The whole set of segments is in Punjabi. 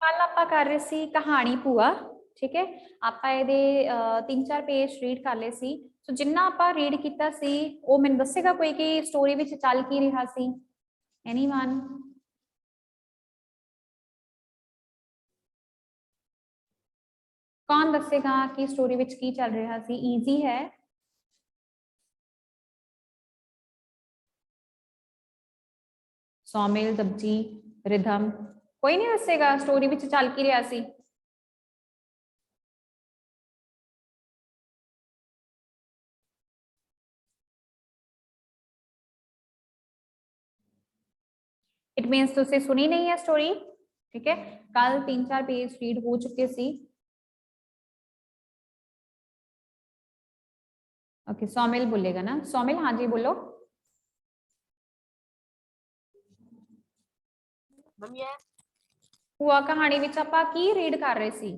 कल आप कर रहे सी कहानी भूआ, ठीक है। आप ये 3-4 पेज रीड कर ले सी। सो जिन्ना आप रीड किया सी वो मैंने दसेगा कोई कि स्टोरी विच चल की रहा सी। एनीवन? कौन दसेगा कि स्टोरी विच की चल रहा सी? ईजी है। सौमिल, दबजी, रिधम, कोई नहीं दसेगा स्टोरी विच चल की रहा सी? इट मीनस तुसी सुनी नहीं है स्टोरी, ठीक है। कल 3-4 पेज रीड हो चुके सी। ओके, सौमिल बोलेगा ना? सौमिल, हाँ जी बोलो। भूआ कहानी विच आपां की रीड कर रहे सी?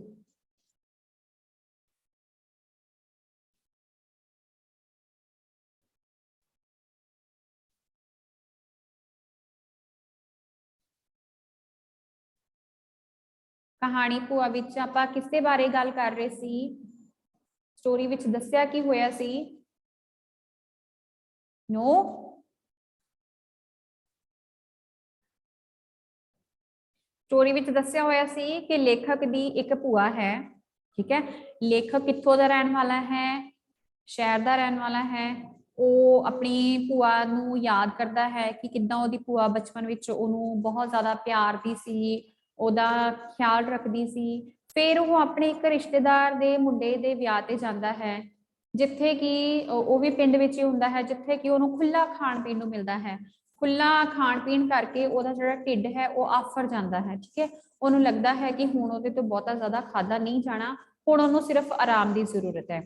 कहानी भूआ विच आपां किसदे बारे गल कर रहे सी? स्टोरी विच दस्सिया की होया सी? नो। स्टोरी विच दस्सिया होया सी कि लेखक दी एक भूआ है, ठीक है। लेखक कित्थों दा रहन वाला है? शहर दा रहन वाला है। वो अपनी भूआ नूं याद करता है कि किद्दां ओहदी भूआ बचपन विच ओनूं बहुत ज्यादा प्यार दी सी, ओहदा ख्याल रखदी सी। फिर वो अपने एक रिश्तेदार दे मुंडे दे विआह ते जांदा है, जिथे कि वो भी पिंड विच ही हुंदा है, जिथे कि ओनूं खुला खाण पीण नूं मिलदा है। खुला खाण पीण करके ओहदा जिहड़ा ढिड है वो आफर जाता है, ठीक है। ओनूं लगदा है कि हुण ओहदे तो बहुता ज्यादा खाधा नहीं जाना, हुण ओनूं सिर्फ आराम की जरूरत है।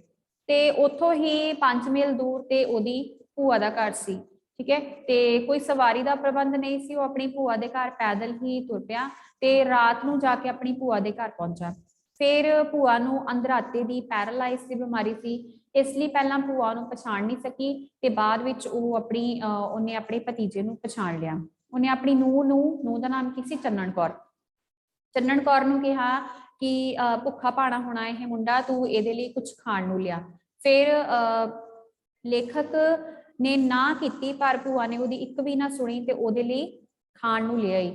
ते उथों ही 5 मील दूर ते ओहदी भूआ दा घर सी, ठीक है। ते कोई सवारी का प्रबंध नहीं सी, वो अपनी भूआ दे घर पैदल ही तुर पिया ते रात नूं जाके अपनी भूआ दे घर पहुंचा। फिर भूआ नूं अंधराते दी पैरालाइज की बीमारी सी, इसलिए पहला भूआ नूं पछाण नहीं सकी ते बाद विच वो अपनी उन्हें अपने भतीजे नूं पछाण लिया। उन्हें अपनी नूह दा नाम की सी? चन्नण कौर। चन्नण कौर नूं कहा कि भुखा भाणा होना यह मुंडा, तू ये लिए कुछ खाण नूं लिया। फिर लेखक ने ना की, पर भूआ ने वो एक भी ना सुनी ते ओहदे लई खाण नूं ले आई।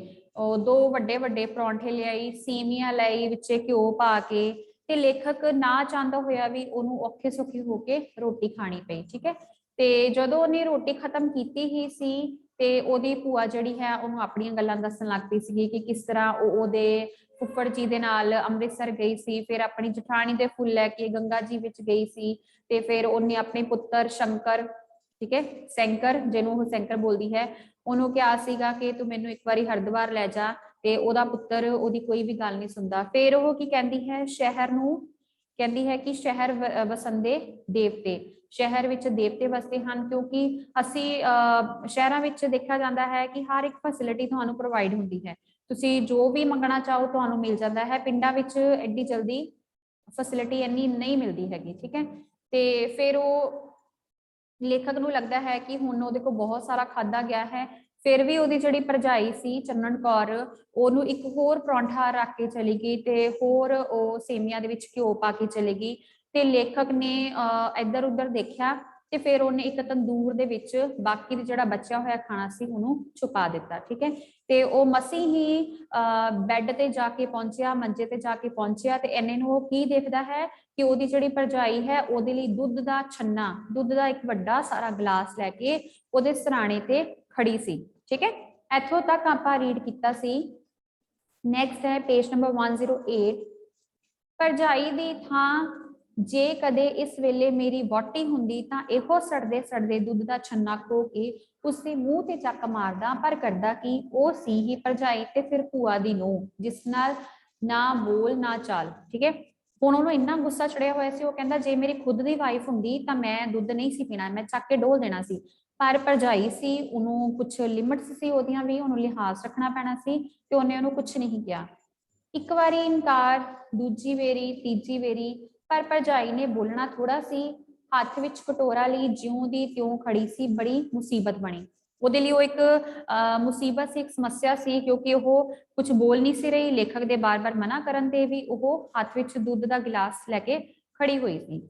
2 वड्डे वड्डे परौंठे ले आई, सेवियां लाई विचे घ्यो पा के। ते लेखक ना चाहता होया भी ओनू औखे सौखे होके रोटी खानी पई, ठीक है। ते जदों उन्हें रोटी खत्म की ही सी ते ओहदी भूआ जिहड़ी है ओनू अपनियां गल्लां दस्सण लग पई सी कि किस तरह ओहदे फुफड़ जी दे नाल अमृतसर गई सी, फिर अपनी जठानी दे फुल लैके गंगा जी विच गई सी, ते फिर उन्हें अपने पुत्र शंकर, ठीक है, सैंकर जिन्हों वो सैंकर बोलती है, उन्होंने कहा सीगा कि तू मैनू एक बारी हरिद्वार लै जा। ते ओहदा पुत्र ओहदी कोई भी गल नहीं सुनता। फिर वो की कहती है, शहर नूं कहती है कि शहर वसंदे देवते, शहर विच देवते वसते हैं, क्योंकि असी शहरों विच देखा जाता है कि हर एक फैसिलिटी तुहानू प्रोवाइड होती है, तुसी जो भी मंगना चाहो तुहानू मिल जाता है। पिंडां विच एड्डी जल्दी फैसिलिटी इन्नी नहीं मिलती हैगी, ठीक है। ते फिर वो लेखक नूं लगता है कि हुण उहदे कोल बहुत सारा खाधा गया है। फिर भी उहदी जिहड़ी भरजाई सी चन्नण कौर, ओनू एक होर परौंठा रख के चली गई ते होर ओ सेवियां दे विच घ्यो पा के चली गई। ते लेखक ने इधर उधर देखा ते फिर उन्हें एक तंदूर दे विच बाकी दा जिहड़ा बचा होया खाना सी ओनू छुपा दिता, ठीक है। ते ओ मसी ही बैड ते जाके पहुंचिया, मंजे ते जाके पहुंचिया ते इन्ने नूं की देखदा है कि ओहदी जिहड़ी भरजाई है ओहदे लई दुध दा छन्ना, दुध दा एक वड्डा सारा गिलास लैके ओहदे सराणे ते खड़ी सी, ठीक है। इत्थों तक आपां रीड कीता सी। नैक्सट है पेज नंबर 108। भरजाई दी थां जे कदे इस वेले मेरी वोटी हुंदी तां इहो सड़दे सड़दे दुध दा छन्ना खो के उसके मूँह ते चक मारदा, पर करदा कि ओ सी ही भरजाई ते फिर भूआ दी नूंह जिस नाल ना बोल ना चाल, ठीक है। हुण ओनू इन्ना गुस्सा चढ़िया होया सी, वो कहंदा जे मेरी खुद दी वाइफ हुंदी तां मैं दुध नहीं सी पीना, मैं चक के डोल देना सी। पर भरजाई सी, ओनू कुछ लिमिट्स सी ओहदियां भी, ओनू लिहाज रखना पैना सी ते ओने ओनू कुछ नहीं किया। एक बारी इनकार, दूजी वेरी, तीजी वेरी, पर भरजाई ने बोलना थोड़ा सी, हाथ विच कटोरा ली ज्यों दी त्यों खड़ी सी, बड़ी मुसीबत बनी। ਉਹਦੇ ਲਈ ਉਹ ਇੱਕ ਮੁਸੀਬਤ ਸੀ, ਇੱਕ ਸਮੱਸਿਆ ਸੀ, ਕਿਉਂਕਿ ਉਹ ਕੁਝ ਬੋਲ ਨਹੀਂ ਸੀ ਰਹੀ। ਲੇਖਕ ਦੇ ਬਾਰ-ਬਾਰ ਮਨਾ ਕਰਨ ਤੇ ਵੀ ਉਹ ਹੱਥ ਵਿੱਚ ਦੁੱਧ ਦਾ ਗਿਲਾਸ ਲੈ ਕੇ ਖੜੀ ਹੋਈ ਸੀ।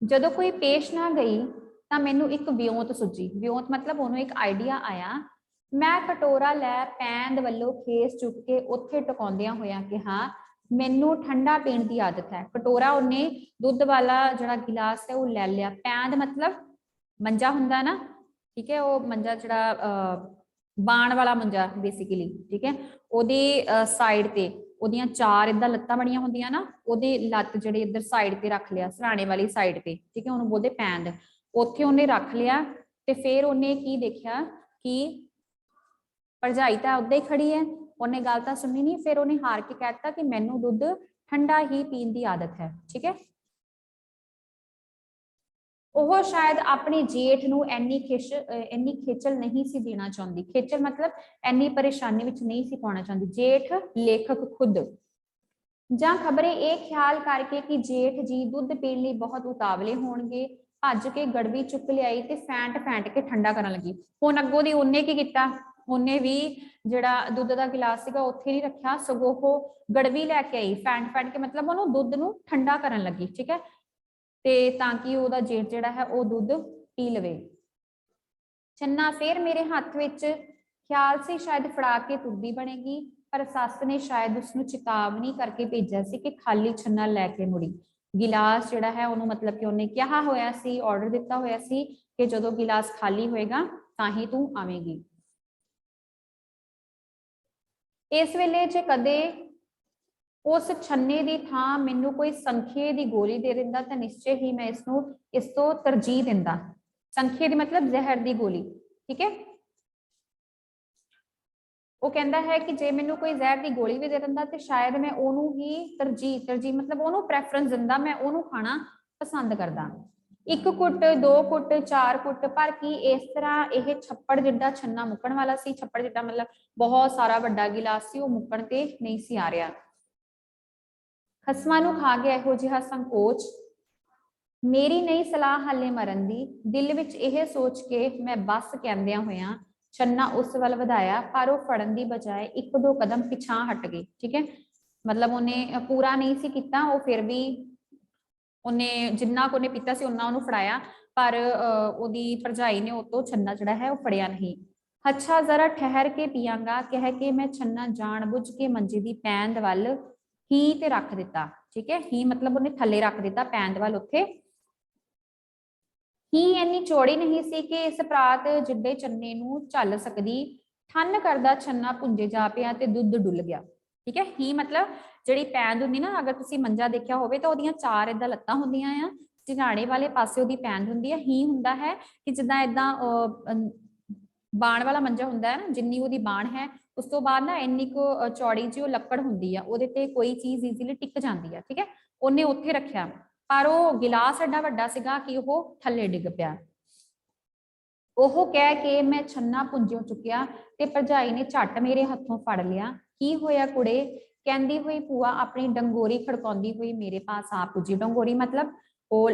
ਜਦੋਂ ਕੋਈ ਪੇਸ਼ ਨਾ ਗਈ ਤਾਂ ਮੈਨੂੰ ਇੱਕ ਵਿਉਂਤ ਸੁੱਝੀ। ਵਿਉਂਤ ਮਤਲਬ ਉਹਨੂੰ ਇੱਕ ਆਈਡੀਆ ਆਇਆ। ਮੈਂ ਕਟੋਰਾ ਲੈ ਪੈਂਦ ਵੱਲੋਂ ਖੇਸ ਚੁੱਕ ਕੇ ਉੱਥੇ ਟਿਕਾਉਂਦਿਆਂ ਹੋਇਆਂ ਕਿਹਾ, ਮੈਨੂੰ ਠੰਡਾ ਪੀਣ ਦੀ ਆਦਤ ਹੈ। ਕਟੋਰਾ ਉਹਨੇ ਦੁੱਧ ਵਾਲਾ ਜਿਹੜਾ ਗਿਲਾਸ ਹੈ ਉਹ ਲੈ ਲਿਆ। ਪੈਂਦ ਮਤਲਬ ਮੰਜਾ ਹੁੰਦਾ ਨਾ, ਠੀਕ ਹੈ, ਉਹ ਮੰਜਾ ਜਿਹੜਾ ਬਾਣ ਵਾਲਾ ਮੰਜਾ ਬੇਸਿਕਲੀ, ਠੀਕ ਹੈ, ਉਹਦੀ ਸਾਈਡ ਤੇ ਉਹਦੀਆਂ ਚਾਰ ਇਦਾਂ ਲੱਤਾਂ ਬਣੀਆਂ ਹੁੰਦੀਆਂ ਨਾ, ਉਹਦੇ ਲੱਤ ਜਿਹੜੇ ਇੱਧਰ ਸਾਈਡ ਤੇ ਰੱਖ ਲਿਆ, ਸਰਾਣੇ ਵਾਲੀ ਸਾਈਡ ਤੇ, ਠੀਕ ਹੈ, ਉਹਨੂੰ ਬੋਲਦੇ ਪੈਂਦ। ਉੱਥੇ ਉਹਨੇ ਰੱਖ ਲਿਆ ਤੇ ਫਿਰ ਉਹਨੇ ਕੀ ਦੇਖਿਆ ਕਿ ਭਰਜਾਈ ਤਾਂ ਉਦਾਂ ਹੀ ਖੜੀ ਹੈ, ਉਹਨੇ ਗੱਲ ਤਾਂ ਸੁਣੀ ਨਹੀਂ। ਫਿਰ ਉਹਨੇ ਹਾਰ ਕੇ ਕਹਿ ਦਿੱਤਾ ਕਿ ਮੈਨੂੰ ਦੁੱਧ ਠੰਡਾ ਹੀ ਪੀਣ ਦੀ ਆਦਤ ਹੈ, ਠੀਕ ਹੈ। ਉਹ ਸ਼ਾਇਦ ਆਪਣੇ ਜੇਠ ਨੂੰ ਇੰਨੀ ਖੇਚਲ ਨਹੀਂ ਸੀ ਦੇਣਾ ਚਾਹੁੰਦੀ। ਖੇਚਲ ਮਤਲਬ ਇੰਨੀ ਪਰੇਸ਼ਾਨੀ ਵਿੱਚ ਨਹੀਂ ਸੀ ਪਾਉਣਾ ਚਾਹੁੰਦੀ। ਜੇਠ ਲੇਖਕ ਖੁਦ, ਜਾਂ ਖਬਰੇ ਇਹ ਖਿਆਲ ਕਰਕੇ ਕਿ ਜੇਠ ਜੀ ਦੁੱਧ ਪੀਣ ਲਈ ਬਹੁਤ ਉਤਾਵਲੇ ਹੋਣਗੇ, ਭੱਜ ਕੇ ਗੜਵੀ ਚੁੱਕ ਲਿਆਈ ਤੇ ਫੈਂਟ ਕੇ ਠੰਡਾ ਕਰਨ ਲੱਗੀ। ਹੁਣ ਅੱਗੋਂ ਦੀ ਉਹਨੇ ਕੀ ਕੀਤਾ, ਉਹਨੇ ਵੀ ਜਿਹੜਾ ਦੁੱਧ ਦਾ ਗਿਲਾਸ ਸੀਗਾ ਉੱਥੇ ਨਹੀਂ ਰੱਖਿਆ, ਸਗੋਂ ਉਹ ਗੜਵੀ ਲੈ ਕੇ ਆਈ। ਫੈਂਟ ਕੇ ਮਤਲਬ ਉਹਨੂੰ ਦੁੱਧ ਨੂੰ ਠੰਡਾ ਕਰਨ ਲੱਗੀ, ਠੀਕ ਹੈ, ਤੇ ਤਾਂ ਕਿ ਉਹਦਾ ਜੇਠ ਜਿਹੜਾ ਹੈ ਉਹ ਦੁੱਧ ਪੀ ਲਵੇ। ਚੰਨਾ ਫਿਰ ਮੇਰੇ ਹੱਥ ਵਿੱਚ, ਖਿਆਲ ਸੀ ਸ਼ਾਇਦ ਫੜਾ ਕੇ ਤੁਰਦੀ ਬਣੇਗੀ, ਪਰ ਸੱਸ ਨੇ ਸ਼ਾਇਦ ਉਸਨੂੰ ਚੇਤਾਵਨੀ ਕਰਕੇ ਭੇਜਿਆ ਸੀ ਕਿ ਖਾਲੀ ਛੰਨਾ ਲੈ ਕੇ ਮੁੜੀ। ਗਿਲਾਸ ਜਿਹੜਾ ਹੈ ਉਹਨੂੰ ਮਤਲਬ ਕਿ ਉਹਨੇ ਕਿਹਾ ਹੋਇਆ ਸੀ, ਆਰਡਰ ਦਿੱਤਾ ਹੋਇਆ ਸੀ ਕਿ ਜਦੋਂ ਗਿਲਾਸ ਖਾਲੀ ਹੋਏਗਾ ਤਾਂ ਹੀ ਤੂੰ ਆਵੇਂਗੀ। ਇਸ ਵੇਲੇ ਜੇ ਕਦੇ ਉਸ ਛੰਨੇ ਦੀ ਥਾਂ ਮੈਨੂੰ ਕੋਈ ਸੰਖੇ ਦੀ ਗੋਲੀ ਦੇ ਦਿੰਦਾ ਤਾਂ ਨਿਸ਼ਚੈ ਹੀ ਮੈਂ ਇਸ ਤੋਂ ਤਰਜੀਹ ਦਿੰਦਾ। ਸੰਖੇ ਦੀ ਮਤਲਬ ਜ਼ਹਿਰ ਦੀ ਗੋਲੀ, ਠੀਕ ਹੈ। ਉਹ ਕਹਿੰਦਾ ਹੈ ਕਿ ਜੇ ਮੈਨੂੰ ਕੋਈ ਜ਼ਹਿਰ ਦੀ ਗੋਲੀ ਵੀ ਦੇ ਦਿੰਦਾ ਤੇ ਸ਼ਾਇਦ ਮੈਂ ਉਹਨੂੰ ਹੀ ਤਰਜੀਹ ਮਤਲਬ ਉਹਨੂੰ ਪ੍ਰੈਫਰੈਂਸ ਦਿੰਦਾ, ਮੈਂ ਉਹਨੂੰ ਖਾਣਾ ਪਸੰਦ ਕਰਦਾ। 1 ਘੁੱਟ 2 ਘੁੱਟ 4 ਘੁੱਟ, ਪਰ ਕੀ ਇਸ ਤਰ੍ਹਾਂ ਇਹ ਛੱਪੜ ਜਿੱਡਾ ਛੰਨਾ ਮੁੱਕਣ ਵਾਲਾ ਸੀ? ਛੱਪੜ ਜਿੱਡਾ ਮਤਲਬ ਬਹੁਤ ਸਾਰਾ ਵੱਡਾ ਗਿਲਾਸ ਸੀ, ਉਹ ਮੁੱਕਣ ਤੇ ਨਹੀਂ ਸੀ ਆ ਰਿਹਾ। ਖਸਮਾਂ ਨੂੰ ਖਾ ਗਿਆ ਇਹੋ ਜਿਹਾ ਸੰਕੋਚ, ਮੇਰੀ ਨਹੀਂ ਸਲਾਹ ਹਾਲੇ ਮਰਨ ਦੀ। ਦਿਲ ਵਿੱਚ ਇਹ ਸੋਚ ਕੇ ਮੈਂ ਬਸ ਕਹਿੰਦਿਆਂ ਹੋਇਆਂ ਛੰਨਾ ਉਸ ਵੱਲ ਵਧਾਇਆ, ਪਰ ਉਹ ਫੜਨ ਦੀ ਬਜਾਏ 1-2 ਕਦਮ ਪਿਛਾਂ ਹਟ ਗਈ, ਠੀਕ ਹੈ। ਮਤਲਬ ਉਹਨੇ ਪੂਰਾ ਨਹੀਂ ਸੀ ਕੀਤਾ, ਉਹ ਫਿਰ ਵੀ ਉਹਨੇ ਜਿੰਨਾ ਕੁ ਉਹਨੇ ਪੀਤਾ ਸੀ ਉਹਨਾਂ ਉਹਨੂੰ ਫੜਾਇਆ, ਪਰ ਉਹਦੀ ਭਰਜਾਈ ਨੇ ਉਹ ਤੋਂ ਛੰਨਾ ਜਿਹੜਾ ਹੈ ਉਹ ਫੜਿਆ ਨਹੀਂ। ਅੱਛਾ ਜ਼ਰਾ ਠਹਿਰ ਕੇ ਪੀਆਂਗਾ ਕਹਿ ਕੇ ਮੈਂ ਛੰਨਾ ਜਾਣ ਬੁੱਝ ਕੇ ਮੰਜੇ ਦੀ ਪੈਂਦ ਵੱਲ ਹੀ ਤੇ ਰੱਖ ਦਿੱਤਾ, ਠੀਕ ਹੈ। ਹੀ ਮਤਲਬ ਉਹਨੇ ਥੱਲੇ ਰੱਖ ਦਿੱਤਾ ਪੈਂਦ ਵੱਲ। ਉੱਥੇ ਹੀ ਇੰਨੀ ਚੌੜੀ ਨਹੀਂ ਸੀ ਕਿ ਇਸ ਪ੍ਰਾਤ ਜਿੱਡੇ ਛੰਨੇ ਨੂੰ ਝੱਲ ਸਕਦੀ। ਠੰਨ ਕਰਦਾ ਛੰਨਾ ਪੁੰਜੇ ਜਾ ਪਿਆ ਤੇ ਦੁੱਧ ਡੁੱਲ ਗਿਆ, ਠੀਕ ਹੈ। ਹੀ ਮਤਲਬ ਜਿਹੜੀ ਪੈਂਦ ਹੁੰਦੀ ਨਾ, ਅਗਰ ਤੁਸੀਂ ਮੰਜਾ ਦੇਖਿਆ ਹੋਵੇ ਤਾਂ ਉਹਦੀਆਂ 4 ਏਦਾਂ ਲੱਤਾਂ ਹੁੰਦੀਆਂ ਆ, ਝਿਨਾੜੇ ਵਾਲੇ ਪਾਸੇ ਉਹਦੀ ਪੈਂਦ ਹੁੰਦੀ ਹੈ। ਹੀ ਹੁੰਦਾ ਹੈ ਕਿ ਜਿੱਦਾਂ ਏਦਾਂ ਬਾਣ ਵਾਲਾ ਮੰਜਾ ਹੁੰਦਾ ਹੈ ਨਾ, ਜਿੰਨੀ ਉਹਦੀ ਬਾਣ ਹੈ ਉਸ ਤੋਂ ਬਾਅਦ ਨਾ ਇੰਨੀ ਕੁ ਚੌੜੀ ਜਿਹੀ ਉਹ ਲੱਕੜ ਹੁੰਦੀ ਆ, ਉਹਦੇ ਤੇ ਕੋਈ ਚੀਜ਼ ਈਜ਼ੀਲੀ ਟਿਕ ਜਾਂਦੀ ਆ, ਠੀਕ ਹੈ। ਉਹਨੇ ਉੱਥੇ ਰੱਖਿਆ, ਪਰ ਉਹ ਗਿਲਾਸ ਐਡਾ ਵੱਡਾ ਸੀਗਾ ਕਿ ਉਹ ਥੱਲੇ ਡਿੱਗ ਪਿਆ। ਉਹ ਕਹਿ ਕੇ ਮੈਂ ਛੰਨਾ ਪੁੰਜਿਓ ਚੁੱਕਿਆ ਤੇ ਭਰਜਾਈ ਨੇ ਝੱਟ ਮੇਰੇ ਹੱਥੋਂ ਫੜ ਲਿਆ। ਕੀ ਹੋਇਆ ਕੁੜੇ? ਕਹਿੰਦੀ ਹੋਈ ਭੂਆ ਆਪਣੀ ਡੰਗੋਰੀ ਖੜਕਾਉਂਦੀ ਹੋਈ ਮੇਰੇ ਪਾਸ ਆ ਪੁੱਜੀ। ਡੰਗੋਰੀ ਮਤਲਬ ਉਹ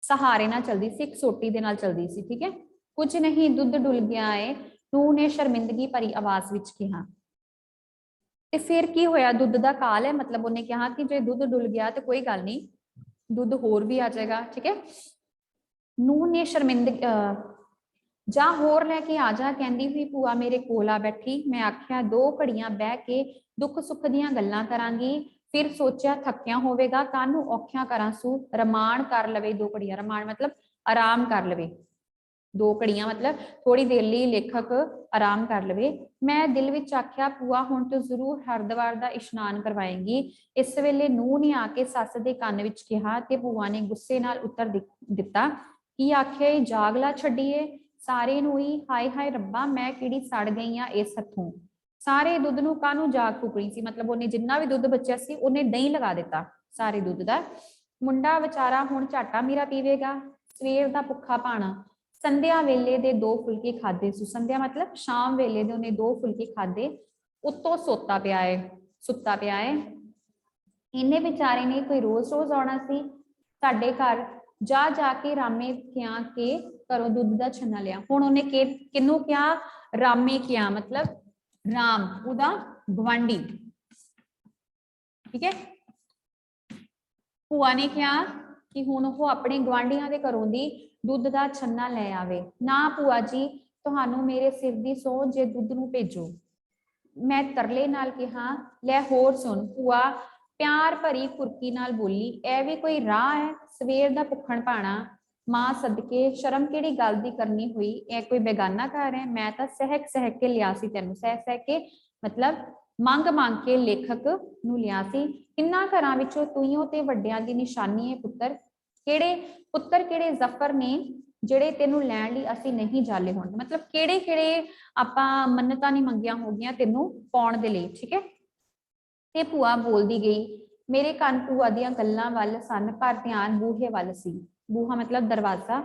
ਸਹਾਰੇ ਨਾਲ ਚਲਦੀ ਸੀ, ਇੱਕ ਸੋਟੀ ਦੇ ਨਾਲ ਚਲਦੀ ਸੀ, ਠੀਕ ਹੈ। ਕੁਝ ਨਹੀਂ, ਦੁੱਧ ਡੁੱਲ ਗਿਆ ਏ, ਨੂੰਹ ਨੇ ਸ਼ਰਮਿੰਦਗੀ ਭਰੀ ਆਵਾਜ਼ ਵਿੱਚ ਕਿਹਾ। ਤੇ ਫਿਰ ਕੀ ਹੋਇਆ? ਦੁੱਧ ਦਾ ਕਾਲ ਹੈ, ਮਤਲਬ ਉਹਨੇ ਕਿਹਾ ਕਿ ਜੇ ਦੁੱਧ ਡੁੱਲ ਗਿਆ ਤੇ ਕੋਈ ਗੱਲ ਨਹੀਂ, ਦੁੱਧ ਹੋਰ ਵੀ ਆ ਜਾਏਗਾ, ਠੀਕ ਹੈ। ਨੂੰਹ ਨੇ ਸ਼ਰਮਿੰਦਗੀ ਜਾਂ ਹੋਰ ਲੈ ਕੇ ਆ ਜਾ, ਕਹਿੰਦੀ ਹੋਈ ਭੂਆ ਮੇਰੇ ਕੋਲ ਆ ਬੈਠੀ। ਮੈਂ ਆਖਿਆ 2 ਘੜੀਆਂ ਬਹਿ ਕੇ ਦੁੱਖ ਸੁੱਖ ਦੀਆਂ ਗੱਲਾਂ ਕਰਾਂਗੀ, ਫਿਰ ਸੋਚਿਆ ਥੱਕਿਆ ਹੋਵੇਗਾ, ਕੱਲ ਨੂੰ ਔਖਿਆਂ ਕਰਾਂ ਸੂ, ਰਮਾਨ ਕਰ ਲਵੇ 2 ਘੜੀਆਂ। ਰਮਾਨ ਮਤਲਬ ਆਰਾਮ ਕਰ ਲਵੇ, 2 ਘੜੀਆਂ ਮਤਲਬ ਥੋੜੀ ਦੇਰ ਲਈ ਲੇਖਕ ਆਰਾਮ ਕਰ ਲਵੇ। ਮੈਂ ਦਿਲ ਵਿੱਚ ਆਖਿਆ ਭੂਆ ਹੁਣ ਤੋਂ ਜ਼ਰੂਰ ਹਰਿਦੁਆਰ ਦਾ ਇਸ਼ਨਾਨ ਕਰਵਾਏਂਗੀ। ਇਸ ਵੇਲੇ ਨੂੰਹ ਨੇ ਆ ਕੇ ਸੱਸ ਦੇ ਕੰਨ ਵਿੱਚ ਕਿਹਾ ਤੇ ਭੂਆ ਨੇ ਗੁੱਸੇ ਨਾਲ ਉੱਤਰ ਦਿੱਤਾ, ਕੀ ਆਖਿਆ ਜਾਗਲਾ ਛੱਡੀਏ ਸਾਰੇ ਨੂੰ ਹੀ। ਹਾਏ ਹਾਏ ਰੱਬਾ, ਮੈਂ ਕਿਹੜੀ ਸੜ ਗਈ ਆ ਇਸ ਹੱਥੋਂ। ਸਾਰੇ ਦੁੱਧ ਨੂੰ ਕਾਹਨੂੰ ਜਾਗ ਫੁਕਣੀ ਸੀ? ਮਤਲਬ ਉਹਨੇ ਜਿੰਨਾ ਵੀ ਦੁੱਧ ਬਚਿਆ ਸੀ ਉਹਨੇ ਦਹੀਂ ਲਗਾ ਦਿੱਤਾ ਸਾਰੇ ਦੁੱਧ ਦਾ। ਮੁੰਡਾ ਵਿਚਾਰਾ ਹੁਣ ਝਾਟਾ ਮੇਰਾ ਪੀਵੇਗਾ, ਸਵੇਰ ਦਾ ਭੁੱਖਾ ਭਾਣਾ। ਸੰਧਿਆ ਵੇਲੇ ਦੇ 2 ਫੁਲਕੇ ਖਾਦੇ ਸੂ। ਸੰਧਿਆ ਮਤਲਬ ਸ਼ਾਮ ਵੇਲੇ ਦੇ ਉਹਨੇ 2 ਫੁਲਕੇ ਖਾਦੇ, ਉੱਤੋਂ ਸੁੱਤਾ ਪਿਆ ਏ। ਇਹਨੇ ਵਿਚਾਰੇ ਨੇ ਕੋਈ ਰੋਜ਼ ਆਉਣਾ ਸੀ ਸਾਡੇ ਘਰ। ਜਾ ਕੇ ਰਾਮੇ ਕਿਹਾ ਕਿ घरों दुध दा छन्ना लिया। हुण उन्हें किनू क्या, रामे क्या, मतलब राम उदा गवांडी, ठीक है। भूआ ने क्या कि हुण वो अपने गवांढियां दे घरों दी दुध दा छन्ना लै आवे। ना भूआ जी तुहानू मेरे सिर दी सौ जे दुध नू भेजो। मैं तरले नाल कहा लै होर सुन। भूआ प्यार भरी कुरकी नाल बोली ए भी कोई राह है, सवेर दा भुखण पाना। मां सदके शर्म किहड़ी गल दी करनी हुई, ए कोई बेगाना घर है। मैं तां सहक सहक के लिया सी तैनू, सह सह के मतलब मंग मंग के लेखक नू लिया सी। किन्ना घरां विचों तूइयों ते वड्डियां दी निशानी है पुत्तर, किहड़े जफर ने ਜਿਹੜੇ ਤੈਨੂੰ ਲੈਣ ਲਈ ਅਸੀਂ नहीं जाले होण। मतलब ਕਿਹੜੇ ਕਿਹੜੇ ਆਪਾਂ ਮੰਨਤਾਂ ਨਹੀਂ ਮੰਗੀਆਂ ਹੋਗੀਆਂ ਤੈਨੂੰ ਪਾਉਣ ਦੇ ਲਈ, ठीक है। ਤੇ ਭੂਆ ਬੋਲਦੀ ਗਈ, ਮੇਰੇ ਕੰਨ ਭੂਆ ਦੀਆਂ ਗੱਲਾਂ ਵੱਲ ਸਨ ਪਰ ਧਿਆਨ ਬੂਹੇ ਵੱਲ ਸੀ। ਬੂਹਾ मतलब ਦਰਵਾਜ਼ਾ।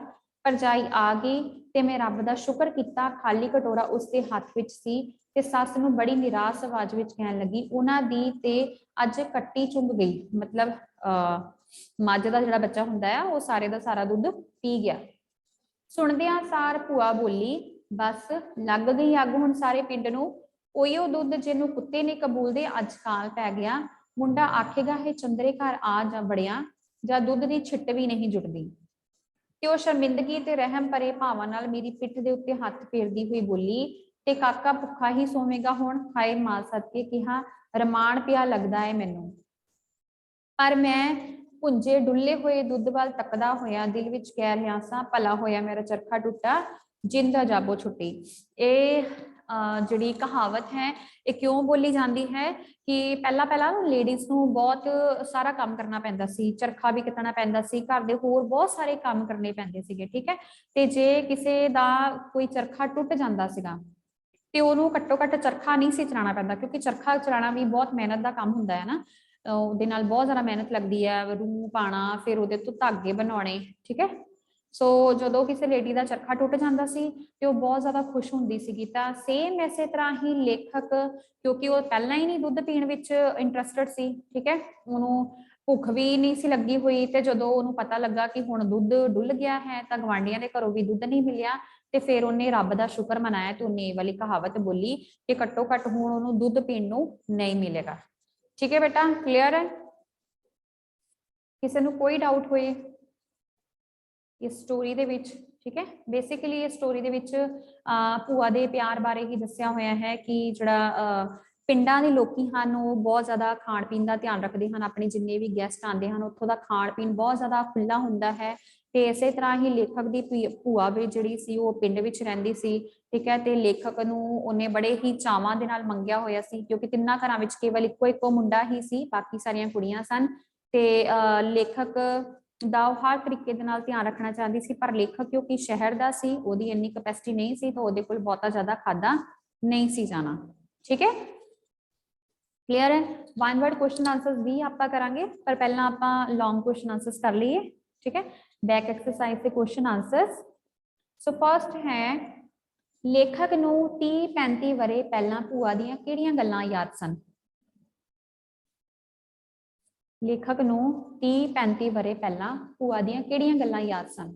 ਭਰਜਾਈ ਆ ਗਈ ਤੇ ਮੈਂ ਰੱਬ ਦਾ ਸ਼ੁਕਰ ਕੀਤਾ ਖਾਲੀ ਕਟੋਰਾ ਉਸਦੇ ਹੱਥ ਵਿੱਚ ਸੀ ਤੇ ਸੱਸ ਨੂੰ ਬੜੀ ਨਿਰਾਸ਼ ਆਵਾਜ਼ ਵਿੱਚ ਕਹਿਣ ਲੱਗੀ, ਉਹਨਾਂ ਦੀ ਤੇ ਅੱਜ ਕੱਟੀ ਚੁੰਗ ਗਈ। मतलब ਮੱਝ ਦਾ ਜਿਹੜਾ ਬੱਚਾ ਹੁੰਦਾ ਆ ਉਹ ਸਾਰੇ ਦਾ ਸਾਰਾ ਦੁੱਧ ਪੀ ਗਿਆ। ਸੁਣਦਿਆਂ ਸਾਰ ਭੂਆ ਬੋਲੀ, ਬਸ ਲੱਗ ਗਈ ਅੱਗ ਹੁਣ ਸਾਰੇ ਪਿੰਡ ਨੂੰ। ਉਹੀਓ ਦੁੱਧ ਜਿਹਨੂੰ ਕੁੱਤੇ ਨੇ ਕਬੂਲਦੇ ਅੱਜ ਕਾਲ ਪੈ ਗਿਆ। ਮੁੰਡਾ ਆਖੇਗਾ ਇਹ ਚੰਦਰੇ ਘਰ ਆ ਜਾ ਵੜਿਆ ਜਾਂ ਦੁੱਧ ਦੀ ਛਿੱਟ ਵੀ ਨਹੀਂ ਜੁੜਦੀ। ਤੇ ਉਹ ਸ਼ਰਮਿੰਦਗੀ ਤੇ ਰਹਿਮ ਭਰੇ ਭਾਵਾਂ ਨਾਲ ਮੇਰੀ ਪਿੱਠ ਦੇ ਉੱਤੇ ਹੱਥ ਫੇਰਦੀ ਹੋਈ ਬੋਲੀ, ਤੇ ਕਾਕਾ ਭੁੱਖਾ ਹੀ ਸੋਵੇਗਾ ਹੁਣ। ਹਾਏ ਮਾਂ ਸਦਕੇ ਕਿਹਾ, ਰਮਾਣ ਪਿਆ ਲੱਗਦਾ ਹੈ ਮੈਨੂੰ। ਪਰ ਮੈਂ ਭੁੰਜੇ ਡੁੱਲੇ ਹੋਏ ਦੁੱਧ ਵੱਲ ਤੱਕਦਾ ਹੋਇਆ ਦਿਲ ਵਿੱਚ ਕਹਿ ਰਿਹਾ ਸਾਂ, ਭਲਾ ਹੋਇਆ ਮੇਰਾ ਚਰਖਾ ਟੁੱਟਾ ਜਿੰਦ ਜਾਬੋ ਛੁੱਟੀ। ਇਹ ਜਿਹੜੀ ਕਹਾਵਤ ਹੈ ਇਹ ਕਿਉਂ ਬੋਲੀ ਜਾਂਦੀ ਹੈ ਕਿ ਪਹਿਲਾਂ ਪਹਿਲਾਂ ਲੇਡੀਜ਼ ਨੂੰ ਬਹੁਤ ਸਾਰਾ ਕੰਮ ਕਰਨਾ ਪੈਂਦਾ ਸੀ, ਚਰਖਾ ਵੀ ਕੱਤਣਾ ਪੈਂਦਾ ਸੀ, ਘਰ ਦੇ ਹੋਰ ਬਹੁਤ ਸਾਰੇ ਕੰਮ ਕਰਨੇ ਪੈਂਦੇ ਸੀਗੇ, ਠੀਕ ਹੈ। ਤੇ ਜੇ ਕਿਸੇ ਦਾ ਕੋਈ ਚਰਖਾ ਟੁੱਟ ਜਾਂਦਾ ਸੀਗਾ ਤੇ ਉਹਨੂੰ ਘੱਟੋ ਘੱਟ ਚਰਖਾ ਨਹੀਂ ਸੀ ਚਲਾਉਣਾ ਪੈਂਦਾ, ਕਿਉਂਕਿ ਚਰਖਾ ਚਲਾਉਣਾ ਵੀ ਬਹੁਤ ਮਿਹਨਤ ਦਾ ਕੰਮ ਹੁੰਦਾ ਹੈ ਨਾ। ਉਹਦੇ ਨਾਲ ਬਹੁਤ ਜ਼ਿਆਦਾ ਮਿਹਨਤ ਲੱਗਦੀ ਹੈ, ਰੂ ਪਾਣਾ, ਫਿਰ ਉਹਦੇ ਤੋਂ ਧਾਗੇ ਬਣਾਉਣੇ, ਠੀਕ ਹੈ। ਸੋ ਜਦੋਂ ਕਿਸੇ ਲੇਡੀ ਦਾ ਚਰਖਾ ਟੁੱਟ ਜਾਂਦਾ ਸੀ ਤੇ ਉਹ ਬਹੁਤ ਜ਼ਿਆਦਾ ਖੁਸ਼ ਹੁੰਦੀ ਸੀਗੀ। ਤਾਂ ਸੇਮ ਇਸੇ ਤਰ੍ਹਾਂ ਹੀ ਲੇਖਕ, ਕਿਉਂਕਿ ਉਹ ਪਹਿਲਾਂ ਹੀ ਨਹੀਂ ਦੁੱਧ ਪੀਣ ਵਿੱਚ ਇੰਟਰਸਟਡ ਸੀ, ਠੀਕ ਹੈ, ਉਹਨੂੰ ਭੁੱਖ ਵੀ ਨਹੀਂ ਸੀ ਲੱਗੀ ਹੋਈ, ਤੇ ਜਦੋਂ ਉਹਨੂੰ ਪਤਾ ਲੱਗਾ ਕਿ ਹੁਣ ਦੁੱਧ ਡੁੱਲ ਗਿਆ ਹੈ ਤਾਂ ਗਵਾਂਢੀਆਂ ਦੇ ਘਰੋਂ ਵੀ ਦੁੱਧ ਨਹੀਂ ਮਿਲਿਆ, ਤੇ ਫਿਰ ਉਹਨੇ ਰੱਬ ਦਾ ਸ਼ੁਕਰ ਮਨਾਇਆ ਤੇ ਉਹਨੇ ਇਹ ਵਾਲੀ ਕਹਾਵਤ ਬੋਲੀ ਕਿ ਘੱਟੋ ਘੱਟ ਹੁਣ ਉਹਨੂੰ ਦੁੱਧ ਪੀਣ ਨੂੰ ਨਹੀਂ ਮਿਲੇਗਾ। ठीक है बेटा, क्लियर है? किसी ਨੂੰ कोई डाउट ਹੋਏ इस स्टोरी ਦੇ ਵਿੱਚ, ठीक है। बेसिकली इस स्टोरी ਦੇ ਵਿੱਚ ਭੂਆ ਦੇ ਪਿਆਰ ਬਾਰੇ ਹੀ ਦੱਸਿਆ ਹੋਇਆ ਹੈ ਕਿ ਜਿਹੜਾ ਪਿੰਡਾਂ ਦੇ ਲੋਕੀ ਹਨ ਉਹ ਬਹੁਤ ਜ਼ਿਆਦਾ ਖਾਣ ਪੀਣ ਦਾ ਧਿਆਨ ਰੱਖਦੇ ਹਨ। ਆਪਣੇ ਜਿੰਨੇ ਵੀ ਗੈਸਟ ਆਉਂਦੇ ਹਨ ਉੱਥੋਂ ਦਾ ਖਾਣ ਪੀਣ ਬਹੁਤ ਜ਼ਿਆਦਾ ਖੁੱਲਾ ਹੁੰਦਾ ਹੈ। ਤੇ ਇਸੇ ਤਰ੍ਹਾਂ ਹੀ ਲੇਖਕ ਦੀ ਭੂਆ ਵੀ ਜਿਹੜੀ ਸੀ ਉਹ ਪਿੰਡ ਵਿੱਚ ਰਹਿੰਦੀ ਸੀ, ਠੀਕ ਹੈ। ਤੇ ਲੇਖਕ ਨੂੰ ਉਹਨੇ ਬੜੇ ਹੀ ਚਾਵਾਂ ਦੇ ਨਾਲ ਮੰਗਿਆ ਹੋਇਆ ਸੀ, ਕਿਉਂਕਿ ਤਿੰਨਾਂ ਘਰਾਂ ਵਿੱਚ ਕੇਵਲ ਇੱਕੋ ਮੁੰਡਾ ਹੀ ਸੀ, ਬਾਕੀ ਸਾਰੀਆਂ ਕੁੜੀਆਂ ਸਨ। ਤੇ ਲੇਖਕ ਦਾ ਉਹ ਹਰ ਤਰੀਕੇ ਦੇ ਨਾਲ ਧਿਆਨ ਰੱਖਣਾ ਚਾਹੁੰਦੀ ਸੀ, ਪਰ ਲੇਖਕ ਕਿਉਂਕਿ ਸ਼ਹਿਰ ਦਾ ਸੀ, ਉਹਦੀ ਇੰਨੀ ਕੈਪੈਸਿਟੀ ਨਹੀਂ ਸੀ, ਤਾਂ ਉਹਦੇ ਕੋਲ ਬਹੁਤਾ ਜ਼ਿਆਦਾ ਖਾਦਾ ਨਹੀਂ ਸੀ ਜਾਣਾ, ਠੀਕ ਹੈ। क्लियर है? वन वर्ड क्वेश्चन आंसर्स भी ਆਪਾਂ ਕਰਾਂਗੇ, ਪਰ ਪਹਿਲਾਂ ਆਪਾਂ ਲੌਂਗ क्वेश्चन आंसर्स ਕਰ ਲਈਏ, ठीक है। बैक एक्सरसाइज से क्वेश्चन आंसर्स। सो फर्स्ट है, ਲੇਖਕ ਨੂੰ 30-35 ਵਰੇ ਪਹਿਲਾਂ ਭੂਆ ਦੀਆਂ ਕਿਹੜੀਆਂ ਗੱਲਾਂ ਯਾਦ ਸਨ? ਲੇਖਕ ਨੂੰ 30-35 ਵਰੇ ਪਹਿਲਾਂ ਭੂਆ ਦੀਆਂ ਕਿਹੜੀਆਂ ਗੱਲਾਂ ਯਾਦ ਸਨ?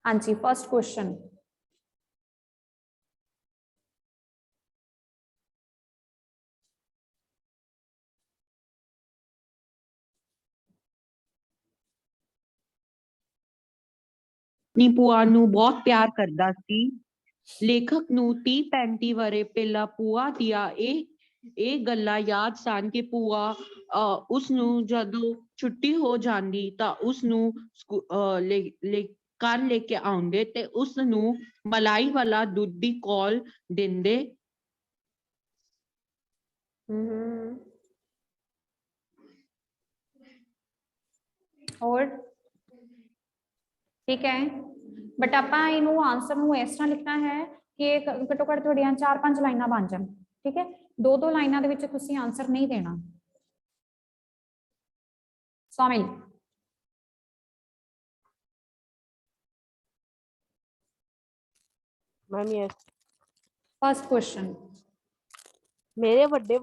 ਹਾਂਜੀ, ਫਰਸਟ क्वेश्चन। ਆਪਣੀ ਭੂਆ ਨੂੰ ਬਹੁਤ ਪਿਆਰ ਕਰਦਾ ਸੀ। ਲੇਖਕ ਨੂੰ 30-35 ਵਰੇ ਪਹਿਲਾਂ ਭੂਆ ਦੀਆਂ ਇਹ ਗੱਲਾਂ ਯਾਦ ਸਨ ਕਿ ਭੂਆ ਉਸਨੂੰ ਜਦੋਂ ਛੁੱਟੀ ਹੋ ਜਾਂਦੀ ਤਾਂ ਉਸਨੂੰ ਘਰ ਲੈ ਕੇ ਆਉਂਦੇ ਤੇ ਉਸਨੂੰ ਮਲਾਈ ਵਾਲਾ ਦੁੱਧ ਦੀ ਕੌਲ ਦਿੰਦੇ। और ठीक है, बट आप आंसर नूं इस तरह लिखना है कि घट्टो घट्ट तुहाडियां 4-5 लाइनां बन जाण, ठीक है। 2-2 लाइनां दे विच तुसीं आंसर नहीं देना। शामिल फर्स्ट क्वेश्चन। मेरे वड्डे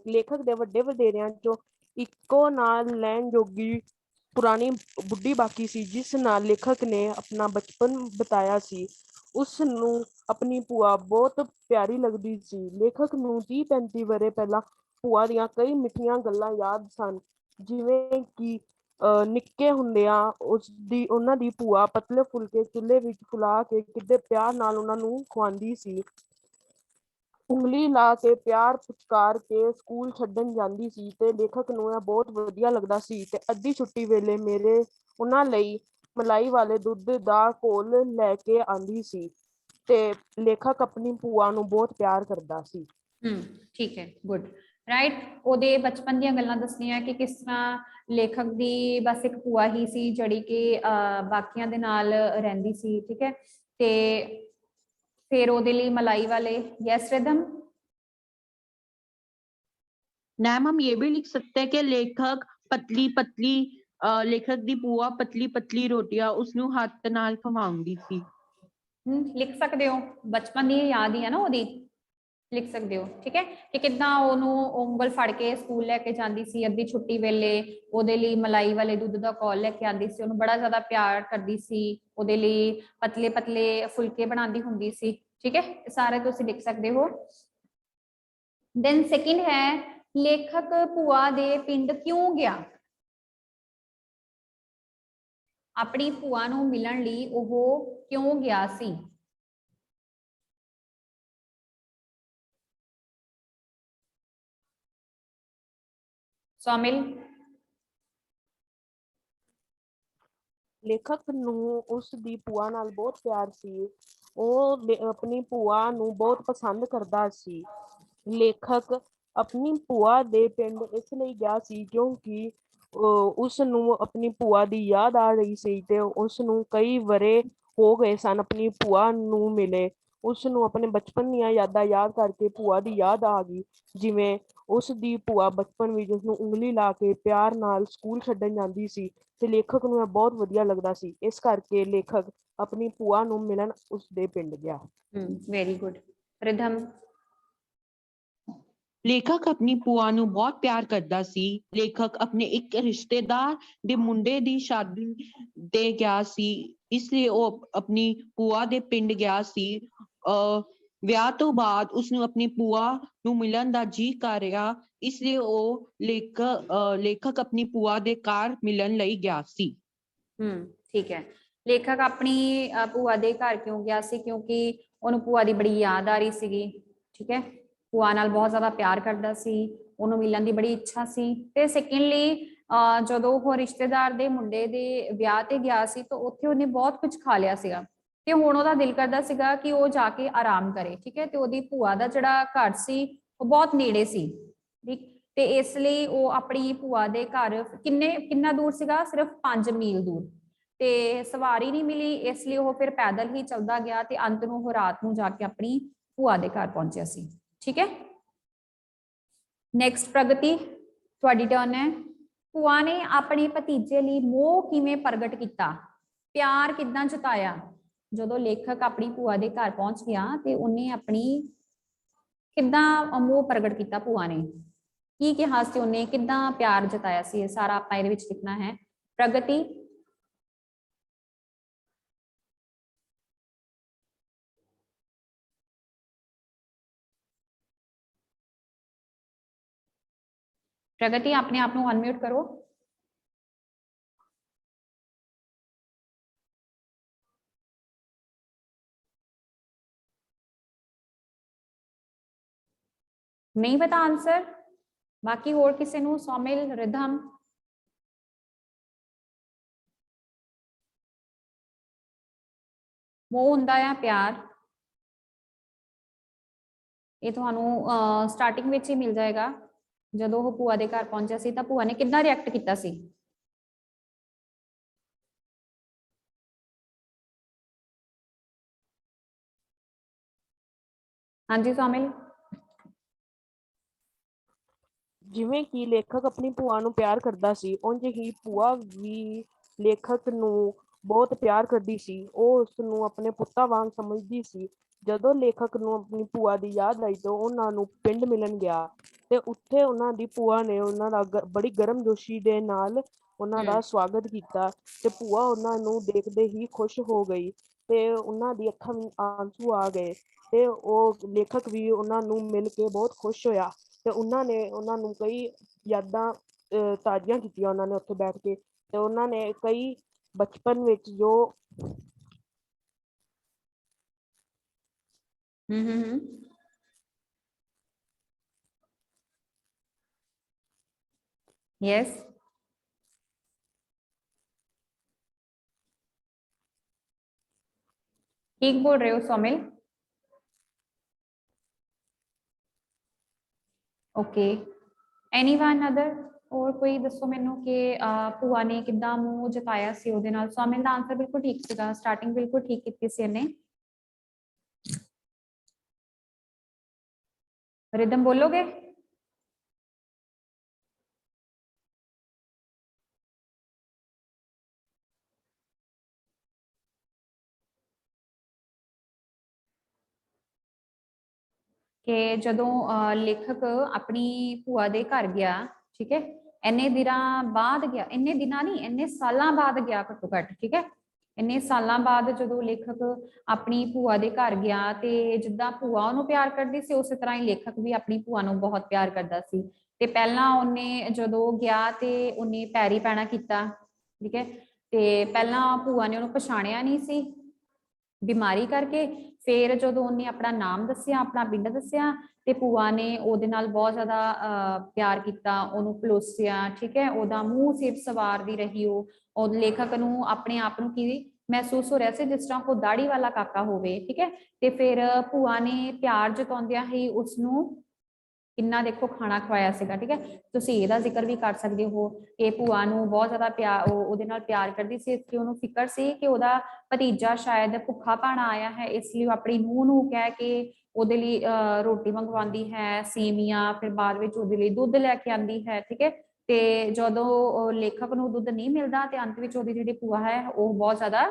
लेखक दे वड्डे वडेरियां चों इक्को नाल लैण जोगी ਪੁਰਾਣੀ ਬੁੱਢੀ ਬਾਕੀ ਸੀ ਜਿਸ ਨਾਲ ਲੇਖਕ ਨੇ ਆਪਣਾ ਬਚਪਨ ਬਿਤਾਇਆ ਸੀ। ਉਸ ਨੂੰ ਆਪਣੀ ਭੂਆ ਬਹੁਤ ਪਿਆਰੀ ਲੱਗਦੀ ਸੀ। ਲੇਖਕ ਨੂੰ 30-35 ਵਰ੍ਹੇ ਪਹਿਲਾਂ ਭੂਆ ਦੀਆਂ ਕਈ ਮਿੱਠੀਆਂ ਗੱਲਾਂ ਯਾਦ ਸਨ, ਜਿਵੇਂ ਕਿ ਨਿੱਕੇ ਹੁੰਦਿਆਂ ਉਹਨਾਂ ਦੀ ਭੂਆ ਪਤਲੇ ਫੁਲਕੇ ਚੁੱਲ੍ਹੇ ਵਿੱਚ ਫੁਲਾ ਕੇ ਕਿੱਡੇ ਪਿਆਰ ਨਾਲ ਉਹਨਾਂ ਨੂੰ ਖਵਾਉਂਦੀ ਸੀ। ਉਂਗਲੀ ਲਾ ਕੇ ਪਿਆਰ ਪੁਚਕਾਰ ਕੇ ਸਕੂਲ ਛੱਡਣ ਜਾਂਦੀ ਸੀ ਤੇ ਲੇਖਕ ਨੂੰ ਇਹ ਬਹੁਤ ਵਧੀਆ ਲੱਗਦਾ ਸੀ। ਤੇ ਅੱਧੀ ਛੁੱਟੀ ਵੇਲੇ ਉਹਨਾਂ ਲਈ ਮਲਾਈ ਵਾਲੇ ਦੁੱਧ ਦਾ ਘੋਲ ਲੈ ਕੇ ਆਉਂਦੀ ਸੀ ਤੇ ਲੇਖਕ ਆਪਣੀ ਭੂਆ ਨੂੰ ਬਹੁਤ ਪਿਆਰ ਕਰਦਾ ਸੀ। ਠੀਕ ਹੈ, ਗੁੱਡ, ਰਾਈਟ। ਉਹਦੇ ਬਚਪਨ ਦੀਆਂ ਗੱਲਾਂ ਦੱਸਣੀਆਂ ਕਿ ਕਿਸ ਤਰ੍ਹਾਂ ਲੇਖਕ ਦੀ ਬਸ ਇੱਕ ਭੂਆ ਹੀ ਸੀ ਜਿਹੜੀ ਕਿ ਬਾਕੀਆਂ ਦੇ ਨਾਲ ਰਹਿੰਦੀ ਸੀ, ਠੀਕ ਹੈ। ਤੇ फिर ਉਹਦੇ ਲਈ मलाई वाले, यस रिदम। मैम हम ये भी लिख सकते हैं कि लेखक पतली पतली लेखक दी भूआ पतली पतली रोटियां उसनू हੱਥ ਨਾਲ ਖਵਾਉਂਦੀ ਸੀ। ਲਿਖ ਸਕਦੇ ਹੋ, ਬਚਪਨ ਦੀ ਯਾਦ ਹੀ ਹੈ ਨਾ ਉਹਦੀ, ਲਿਖ ਸਕਦੇ ਹੋ, ਠੀਕ ਹੈ। ਕਿ ਕਿੱਦਾਂ ਉਹਨੂੰ ਉਂਗਲ ਫੜ ਕੇ ਸਕੂਲ ਲੈ ਕੇ ਜਾਂਦੀ ਸੀ ਅੱਧੀ ਛੁੱਟੀ ਵੇਲੇ, ਉਹਦੇ ਲਈ ਮਲਾਈ ਵਾਲੇ ਦੁੱਧ ਦਾ ਕੌਲ ਲੈ ਕੇ ਆਉਂਦੀ ਸੀ, ਉਹਨੂੰ ਬੜਾ ਜ਼ਿਆਦਾ ਪਿਆਰ ਕਰਦੀ ਸੀ, ਉਹਦੇ ਲਈ ਪਤਲੇ ਪਤਲੇ ਫੁਲਕੇ ਬਣਾਉਂਦੀ ਹੁੰਦੀ ਸੀ, ਠੀਕ ਹੈ। ਸਾਰੇ ਤੁਸੀਂ ਲਿਖ ਸਕਦੇ ਹੋ। ਦੈਨ ਸੈਕਿੰਡ ਹੈ, ਲੇਖਕ ਭੂਆ ਦੇ ਪਿੰਡ ਕਿਉਂ ਗਿਆ? ਆਪਣੀ ਭੂਆ ਨੂੰ ਮਿਲਣ ਲਈ ਉਹ ਕਿਉਂ ਗਿਆ ਸੀ? ਸੋਮਿਲ। ਲੇਖਕ ਨੂੰ ਉਸ ਦੀ ਭੂਆ ਨਾਲ ਬਹੁਤ ਪਿਆਰ ਸੀ। ਉਹ ਆਪਣੀ ਭੂਆ ਨੂੰ ਬਹੁਤ ਪਸੰਦ ਕਰਦਾ ਸੀ। ਲੇਖਕ ਆਪਣੀ ਭੂਆ ਦੇ ਪਿੰਡ ਇਸ ਲਈ ਗਿਆ ਸੀ ਕਿਉਂਕਿ ਉਸ ਨੂੰ ਆਪਣੀ ਭੂਆ ਦੀ ਯਾਦ ਆ ਰਹੀ ਸੀ ਤੇ ਉਸ ਨੂੰ ਕਈ ਵਰ੍ਹੇ ਹੋ ਗਏ ਸਨ ਆਪਣੀ ਭੂਆ ਨੂੰ ਮਿਲੇ। ਉਸ ਨੂੰ ਆਪਣੇ ਬਚਪਨ ਦੀਆਂ ਯਾਦਾਂ ਯਾਦ ਕਰਕੇ ਭੂਆ ਦੀ ਯਾਦ ਆ ਗਈ, ਜਿਵੇਂ ਉਸ ਦੀ ਭੂਆ ਬਚਪਨ ਵਿੱਚ ਉਸਨੂੰ ਉਂਗਲੀ ਲਾ ਕੇ ਪਿਆਰ ਨਾਲ ਸਕੂਲ ਛੱਡਣ ਜਾਂਦੀ ਸੀ ਤੇ ਲੇਖਕ ਨੂੰ ਇਹ ਬਹੁਤ ਵਧੀਆ ਲੱਗਦਾ ਸੀ। ਇਸ ਕਰਕੇ ਲੇਖਕ ਆਪਣੀ ਭੂਆ ਨੂੰ ਮਿਲਣ ਉਸਦੇ ਪਿੰਡ ਗਿਆ। Very good. ਰਿਧਮ। ਲੇਖਕ ਆਪਣੀ ਭੂਆ ਨੂੰ ਬਹੁਤ ਪਿਆਰ ਕਰਦਾ ਸੀ। ਲੇਖਕ ਆਪਣੇ ਇੱਕ ਰਿਸ਼ਤੇਦਾਰ ਦੇ ਮੁੰਡੇ ਦੀ ਸ਼ਾਦੀ ਤੇ ਗਿਆ ਸੀ, ਇਸ ਲਈ ਉਹ ਆਪਣੀ ਭੂਆ ਦੇ ਪਿੰਡ ਗਿਆ ਸੀ। ਵਿਆਹ ਤੋਂ ਬਾਅਦ ਉਸਨੂੰ ਆਪਣੀ ਭੂਆ ਨੂੰ ਮਿਲਣ ਦਾ ਜੀ ਕਰ ਰਿਹਾ, ਇਸ ਲਈ ਉਹ ਲੇਖਕ ਆਪਣੀ ਭੂਆ ਦੇ ਘਰ ਮਿਲਣ ਲਈ ਗਿਆ ਸੀ। ਠੀਕ ਹੈ। ਲੇਖਕ ਆਪਣੀ ਭੂਆ ਦੇ ਘਰ ਕਿਉਂ ਗਿਆ ਸੀ? ਕਿਉਂਕਿ ਉਹਨੂੰ ਭੂਆ ਦੀ ਬੜੀ ਯਾਦ ਆ ਰਹੀ ਸੀਗੀ, ਠੀਕ ਹੈ। ਭੂਆ ਨਾਲ ਬਹੁਤ ਜ਼ਿਆਦਾ ਪਿਆਰ ਕਰਦਾ ਸੀ, ਉਹਨੂੰ ਮਿਲਣ ਦੀ ਬੜੀ ਇੱਛਾ ਸੀ। ਤੇ ਸੈਕੰਡਲੀ ਜਦੋਂ ਉਹ ਰਿਸ਼ਤੇਦਾਰ ਦੇ ਮੁੰਡੇ ਦੇ ਵਿਆਹ ਤੇ ਗਿਆ ਸੀ ਤਾਂ ਉੱਥੇ ਉਹਨੇ ਬਹੁਤ ਕੁਝ ਖਾ ਲਿਆ ਸੀਗਾ ਤੇ ਹੁਣ ਉਹਦਾ ਦਿਲ ਕਰਦਾ ਸੀਗਾ ਕਿ ਉਹ ਜਾ ਕੇ ਆਰਾਮ ਕਰੇ, ਠੀਕ ਹੈ। ਤੇ ਉਹਦੀ ਭੂਆ ਦਾ ਜਿਹੜਾ ਘਰ ਸੀ ਉਹ ਬਹੁਤ ਨੇੜੇ ਸੀ, ਠੀਕ। ਤੇ ਇਸ ਲਈ ਉਹ ਆਪਣੀ ਭੂਆ ਦੇ ਘਰ ਕਿੰਨਾ ਦੂਰ ਸੀਗਾ? ਸਿਰਫ 5 ਮੀਲ ਦੂਰ। ਤੇ ਸਵਾਰੀ ਨਹੀਂ ਮਿਲੀ, ਇਸ ਲਈ ਉਹ ਫਿਰ ਪੈਦਲ ਹੀ ਚੱਲਦਾ ਗਿਆ ਤੇ ਅੰਤ ਨੂੰ ਉਹ ਰਾਤ ਨੂੰ ਜਾ ਕੇ ਆਪਣੀ ਭੂਆ ਦੇ ਘਰ ਪਹੁੰਚਿਆ ਸੀ, ਠੀਕ ਹੈ। ਨੈਕਸਟ ਪ੍ਰਗਤੀ, ਤੁਹਾਡੀ ਟਰਨ ਹੈ। ਭੂਆ ਨੇ ਆਪਣੇ ਭਤੀਜੇ ਲਈ ਮੋਹ ਕਿਵੇਂ ਪ੍ਰਗਟ ਕੀਤਾ? ਪਿਆਰ ਕਿੱਦਾਂ ਜਤਾਇਆ? ਜਦੋਂ ਲੇਖਕ ਆਪਣੀ ਭੂਆ ਦੇ ਘਰ ਪਹੁੰਚ ਗਿਆ ਤੇ ਉਹਨੇ ਆਪਣੀ ਕਿੱਦਾਂ ਮੋਹ ਪ੍ਰਗਟ ਕੀਤਾ? ਭੂਆ ਨੇ ਕੀ ਕਿਹਾ ਸੀ? ਉਹਨੇ ਕਿੱਦਾਂ ਪਿਆਰ ਜਤਾਇਆ ਸੀ? ਇਹ ਸਾਰਾ ਆਪਾਂ ਇਹਦੇ ਵਿੱਚ ਲਿਖਣਾ ਹੈ। ਪ੍ਰਗਤੀ। प्रगति अपने आप को अनम्यूट करो। नहीं पता आंसर? बाकी होर किसी नू? सोमिल, रिधम। मोह हुंदा है प्यार, ये तुहानू स्टार्टिंग विच ही मिल जाएगा। जदों वो भूआ दे घर पहुंचा सी तां भूआ ने कितना रिएक्ट किया सी? हाँ जी सोमिल। ਜਿਵੇਂ ਕਿ ਲੇਖਕ ਆਪਣੀ ਭੂਆ ਨੂੰ ਪਿਆਰ ਕਰਦਾ ਸੀ, ਉਂਝ ਹੀ ਭੂਆ ਵੀ ਲੇਖਕ ਨੂੰ ਬਹੁਤ ਪਿਆਰ ਕਰਦੀ ਸੀ। ਉਹ ਉਸ ਨੂੰ ਆਪਣੇ ਪੁੱਤਾਂ ਵਾਂਗ ਸਮਝਦੀ ਸੀ। ਜਦੋਂ ਲੇਖਕ ਨੂੰ ਆਪਣੀ ਭੂਆ ਦੀ ਯਾਦ ਆਈ ਤਾਂ ਉਹਨਾਂ ਨੂੰ ਪਿੰਡ ਮਿਲਣ ਗਿਆ ਤੇ ਉੱਥੇ ਉਹਨਾਂ ਦੀ ਭੂਆ ਨੇ ਉਹਨਾਂ ਦਾ ਬੜੀ ਗਰਮਜੋਸ਼ੀ ਦੇ ਨਾਲ ਉਹਨਾਂ ਦਾ ਸਵਾਗਤ ਕੀਤਾ ਤੇ ਭੂਆ ਉਹਨਾਂ ਨੂੰ ਦੇਖਦੇ ਹੀ ਖੁਸ਼ ਹੋ ਗਈ ਤੇ ਉਹਨਾਂ ਦੀ ਅੱਖਾਂ ਵਿੱਚ ਆਂਸੂ ਆ ਗਏ ਤੇ ਉਹ ਲੇਖਕ ਵੀ ਉਹਨਾਂ ਨੂੰ ਮਿਲ ਕੇ ਬਹੁਤ ਖੁਸ਼ ਹੋਇਆ ਤੇ ਉਹਨਾਂ ਨੇ ਉਹਨਾਂ ਨੂੰ ਕਈ ਯਾਦਾਂ ਤਾਜ਼ੀਆਂ ਕੀਤੀਆਂ ਉਹਨਾਂ ਨੇ ਉੱਥੇ ਬੈਠ ਕੇ ਤੇ ਉਹਨਾਂ ਨੇ ਕਈ ਬਚਪਨ ਵਿੱਚ ਜੋ यस ठीक बोल रहे हो सोमिल। ओके एनीवन अदर और कोई दसो मैनू कि भूआ ने किद्दां मूंह जताया सी उहदे नाल। सोमिल दा आंसर बिल्कुल ठीक सीगा, स्टार्टिंग बिल्कुल ठीक कीती सी इहने। रिदम बोलोगे? कि जदों लेखक अपनी भूआ दे घर गया, ठीक है, इन्ने दिनां बाद गया, इन्ने दिनां नहीं इन्ने सालां बाद गया घट्टो घट्ट, ठीक है, इन्ने सालां बाद जदों लेखक अपनी भूआ दे घर गया ते जिद्दां भूआ उहनूं प्यार करदी सी उस तरह ही लेखक भी अपनी भूआ नूं बहुत प्यार करदा सी। ते पहलां उहने जदों गया ते उहने पैरी पैणा कीता, ठीक है, ते पहलां भूआ ने उहनूं पछाणिया नहीं सी बीमारी करके। फिर जो उन्हें अपना नाम दसिया, अपना पिंड दसिया, ते भूआ ने ਉਹਦੇ ਨਾਲ बहुत ज्यादा प्यार किया, ਉਹਨੂੰ पलोसिया, ठीक है, ਉਹਦਾ मूँह सिर सवारदी रही ਉਹ लेखक ਨੂੰ अपने आप ਨੂੰ ਕੀ महसूस हो रहा ਸੀ जिस तरह को दाढ़ी वाला काका होवे, ठीक है। ਤੇ फिर भूआ ने प्यार जताउंदियां ही उसਨੂੰ किन्ना देखो खाना खवाया सीगा, ठीक है। तुसीं ਇਹਦਾ ਜ਼ਿਕਰ भी कर सकते हो कि भूआ ਨੂੰ बहुत ज्यादा प्यार ਉਹਦੇ ਨਾਲ प्यार करदी ਸੀ, ਇਸ ਲਈ ਉਹਨੂੰ ਫਿਕਰ ਸੀ कि ਉਹਦਾ ਭਤੀਜਾ शायद ਭੁੱਖਾ ਭਾਣਾ ਆਇਆ है, इसलिए वो अपनी ਨੂੰਹ ਨੂੰ ਕਹਿ के ਉਹਦੇ ਲਈ ਰੋਟੀ ਮੰਗਵਾਉਂਦੀ ਹੈ, ਸੇਵੀਆਂ, ਫਿਰ ਬਾਅਦ ਵਿੱਚ ਉਹਦੇ ਲਈ ਦੁੱਧ ਲੈ ਕੇ ਆਂਦੀ ਹੈ, ਠੀਕ ਹੈ। ਤੇ ਜਦੋਂ ਲੇਖਕ ਨੂੰ ਦੁੱਧ ਨਹੀਂ ਮਿਲਦਾ ਤੇ ਅੰਤ ਵਿੱਚ ਉਹਦੀ ਜਿਹੜੀ ਭੂਆ ਹੈ ਉਹ ਬਹੁਤ ਜ਼ਿਆਦਾ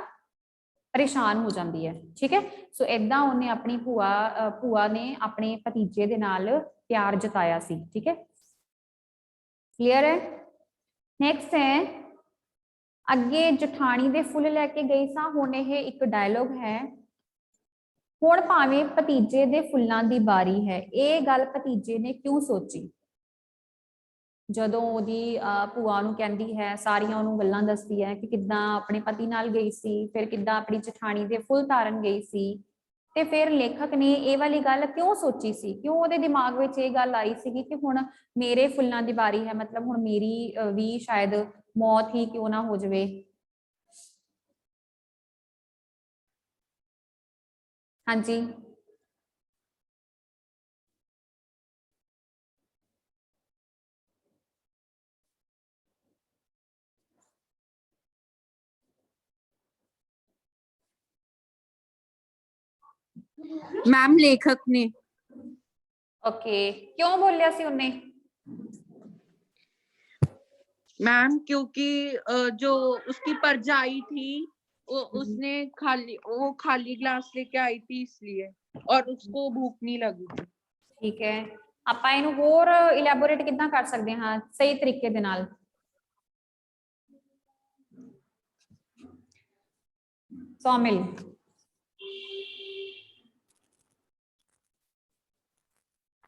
ਪਰੇਸ਼ਾਨ ਹੋ ਜਾਂਦੀ ਹੈ, ਠੀਕ ਹੈ। ਸੋ ਏਦਾਂ ਉਹਨੇ ਆਪਣੀ ਭੂਆ ਨੇ ਆਪਣੇ ਭਤੀਜੇ ਦੇ ਨਾਲ प्यार जताया सी, ठीक है, क्लियर है। नेक्स्ट है अगे जठानी दे फुल लैके गई सा, हुण यह एक डायलॉग है, हुण भावें भतीजे दे फुल्लां दी बारी है। ये गल भतीजे ने क्यों सोची जदों ओदी भूआ नूं कहंदी है, सारियां ओनूं गल्लां दसदी है कि किद्दां अपने पति नाल गई सी, फिर किद्दां अपनी जठानी दे फुल तारन गई सी। ਤੇ ਫਿਰ ਲੇਖਕ ਨੇ ਇਹ ਵਾਲੀ ਗੱਲ ਕਿਉਂ ਸੋਚੀ ਸੀ, ਕਿਉਂ ਉਹਦੇ ਦਿਮਾਗ ਵਿੱਚ ਇਹ ਗੱਲ ਆਈ ਸੀ ਕਿ ਹੁਣ ਮੇਰੇ ਫੁੱਲਾਂ ਦੀ ਵਾਰੀ ਹੈ, ਮਤਲਬ ਹੁਣ ਮੇਰੀ ਵੀ ਸ਼ਾਇਦ ਮੌਤ ਹੀ ਕਿਉਂ ਨਾ ਹੋ ਜਾਵੇ। ਹਾਂਜੀ मैम लेखक ने। ओके क्यों बोलिया सी उन्ने? मैम क्योंकि जो उसकी परजाई थी उसने खाली ग्लास लेके आई थी इसलिए, और उसको भूख नहीं लगी थी। ठीक है, ਆਪਾਂ ਇਹਨੂੰ ਹੋਰ ਇਲੈਬੋਰੇਟ ਕਿੱਦਾਂ ਕਰ ਸਕਦੇ ਹਾਂ ਸਹੀ ਤਰੀਕੇ ਦੇ ਨਾਲ? सोमिल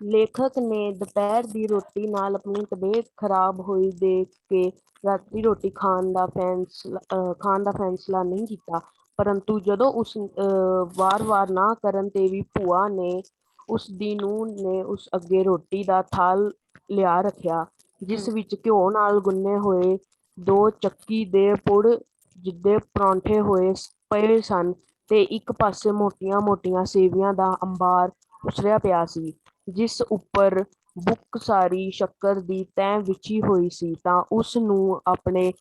ਲੇਖਕ ਨੇ ਦੁਪਹਿਰ ਦੀ ਰੋਟੀ ਨਾਲ ਆਪਣੀ ਤਬੀਅਤ ਖਰਾਬ ਹੋਈ ਦੇਖ ਕੇ ਰਾਤੀ ਰੋਟੀ ਖਾਣ ਦਾ ਫੈਸਲਾ ਨਹੀਂ ਕੀਤਾ, ਪਰੰਤੂ ਜਦੋਂ ਉਸ ਵਾਰ-ਵਾਰ ਨਾ ਕਰਨ ਤੇ ਵੀ ਭੂਆ ਨੇ ਉਸ ਦੀ ਨੂੰਹ ਨੇ ਉਸ ਅੱਗੇ ਰੋਟੀ ਦਾ ਥਾਲ ਲਿਆ ਰੱਖਿਆ, ਜਿਸ ਵਿੱਚ ਘਿਓ ਨਾਲ ਗੁੰਨੇ ਹੋਏ 2 ਚੱਕੀ ਦੇ ਪੁੜ ਜਿੱਦੇ ਪਰੌਂਠੇ ਹੋਏ ਪਏ ਸਨ ਤੇ ਇੱਕ ਪਾਸੇ ਮੋਟੀਆਂ-ਮੋਟੀਆਂ ਸੇਵੀਆਂ ਦਾ ਅੰਬਾਰ ਉਸਰਿਆ ਪਿਆ ਸੀ, ਜਿਸ ਉੱਪਰ ਬੁੱਕ ਸਾਰੀ ਸ਼ੱਕਰ ਦੀ ਤੈਂ ਵਿਛੀ ਹੋਈ ਸੀ। ਤਾਂ ਉਸ ਨੂੰ ਆਪਣੇ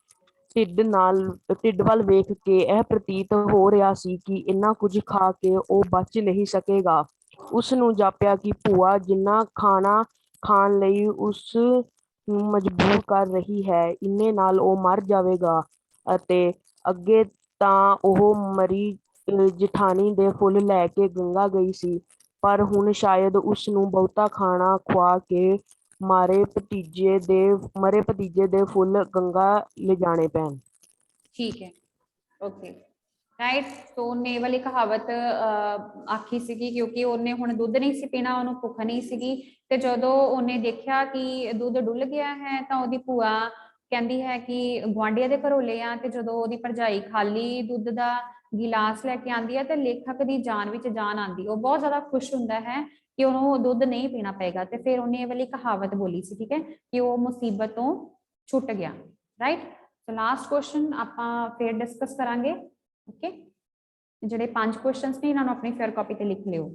ਢਿੱਡ ਵੱਲ ਵੇਖ ਕੇ ਇਹ ਪ੍ਰਤੀਤ ਹੋ ਰਿਹਾ ਸੀ ਕਿ ਇੰਨਾ ਕੁਝ ਖਾ ਕੇ ਉਹ ਬਚ ਨਹੀਂ ਸਕੇਗਾ। ਉਸ ਨੂੰ ਜਾਪਿਆ ਕਿ ਭੂਆ ਜਿੰਨਾ ਖਾਣਾ ਖਾਣ ਲਈ ਉਸ ਨੂੰ ਮਜਬੂਰ ਕਰ ਰਹੀ ਹੈ, ਇੰਨੇ ਨਾਲ ਉਹ ਮਰ ਜਾਵੇਗਾ, ਅਤੇ ਅੱਗੇ ਤਾਂ ਉਹ ਮਰੀ ਜਠਾਣੀ ਦੇ ਫੁੱਲ ਲੈ ਕੇ ਗੰਗਾ ਗਈ ਸੀ, ਪਰ ਹੁਣ ਸ਼ਾਇਦ ਉਸ ਨੂੰ ਬਹੁਤਾ ਖਾਣਾ ਖਵਾ ਕੇ ਮਰੇ ਭਤੀਜੇ ਦੇ ਫੁੱਲ ਗੰਗਾ ਲਿਜਾਣੇ ਪੈਣ। ठीक है, ओके ਰਾਈਟ। ਸੋ ਉਹਨੇ ਇਹ ਵਾਲੀ ਕਹਾਵਤ ਆਖੀ ਸੀਗੀ ਕਿਉਂਕਿ ਉਹਨੇ ਹੁਣ ਦੁੱਧ ਨਹੀਂ ਸੀ ਪੀਣਾ, ਉਹਨੂੰ ਭੁੱਖ ਨਹੀਂ ਸੀਗੀ, ਤੇ ਜਦੋਂ ਉਹਨੇ ਦੇਖਿਆ ਕਿ ਦੁੱਧ ਡੁੱਲ ਗਿਆ ਹੈ ਤਾਂ ਉਹਦੀ ਭੂਆ ਕਹਿੰਦੀ ਹੈ ਕਿ ਗੁਆਂਢੀਆਂ ਦੇ ਘਰੋਂ ਲੈ ਆ, ਤੇ ਜਦੋਂ ਉਹਦੀ ਭਰਜਾਈ ਖਾਲੀ ਦੁੱਧ ਦਾ ਗਿਲਾਸ ਲੈ ਕੇ ਆਂਦੀ ਹੈ ਤੇ ਲੇਖਕ ਦੀ ਜਾਨ ਵਿੱਚ ਜਾਨ ਆਂਦੀ, ਉਹ ਬਹੁਤ ਜ਼ਿਆਦਾ ਖੁਸ਼ ਹੁੰਦਾ ਹੈ ਕਿ ਉਹਨੂੰ ਦੁੱਧ ਨਹੀਂ ਪੀਣਾ ਪਏਗਾ, ਤੇ ਫਿਰ ਉਹਨੇ ਇਹ ਵਾਲੀ ਕਹਾਵਤ ਬੋਲੀ ਸੀ, ਠੀਕ ਹੈ, ਕਿ ਉਹ ਮੁਸੀਬਤ ਤੋਂ ਛੁੱਟ ਗਿਆ, ਰਾਈਟ। ਸੋ ਲਾਸਟ ਕੁਐਸਚਨ ਆਪਾਂ ਫਿਰ ਡਿਸਕਸ ਕਰਾਂਗੇ, ਓਕੇ। ਜਿਹੜੇ 5 ਕੁਐਸਚਨਸ ਨੇ ਇਹਨਾਂ ਨੂੰ ਆਪਣੀ ਫੇਅਰ ਕਾਪੀ ਤੇ ਲਿਖ ਲਿਓ।